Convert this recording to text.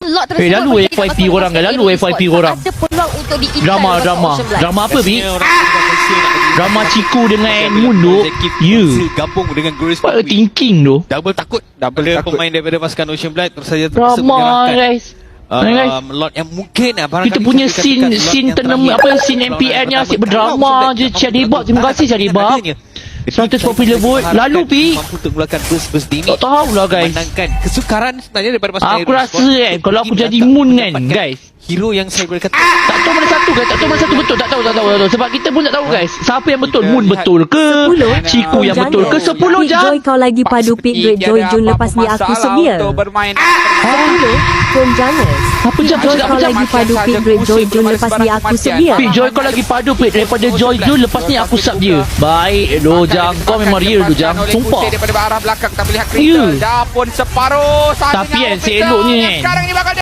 lot Eh, lalu FYP korang kan, lalu FYP korang. Ada peluang untuk di-impact Drama apa Bi? Drama Ciku dengan Moon tu. Ya. Gabung dengan Grace What a thinking tu. Double takut. Pemain daripada pasukan Ocean Blood terus saja Drama guys. Lot yang mungkin Kita punya scene tournament apa scene MPN yang asyik berdrama je. Syadibab, terima kasih Syadibab. 100 popular vote. Lalu Pi mampu untuk melakukan burst ni. tak tahulah guys. Menangkan kesukaran sebenarnya daripada pasukan Aku rasa kalau aku jadi Moon kan guys, hero yang saya boleh kata tak tahu mana satu guys, tak tahu mana satu betul, tak tahu. Sebab kita pun tak tahu guys, siapa yang betul, Moon betul ke, Ciku yang betul ke, 10 jam. Joy kau lagi padu pick Great Joy Jun lepas ni aku sedia. 10 from Janus. Apa jam Joy kau lagi padu pick Great Joy Jun lepas ni aku sedia. Pi Joy kau lagi padu Pi daripada Joy Jun, lepas ni aku sub dia. Baik lo Jang, kau memang real tu Jang, sumpah. daripada arah belakang kita melihat Ya. Crystal dah pun separuh Tapi kan, seeloknya kan,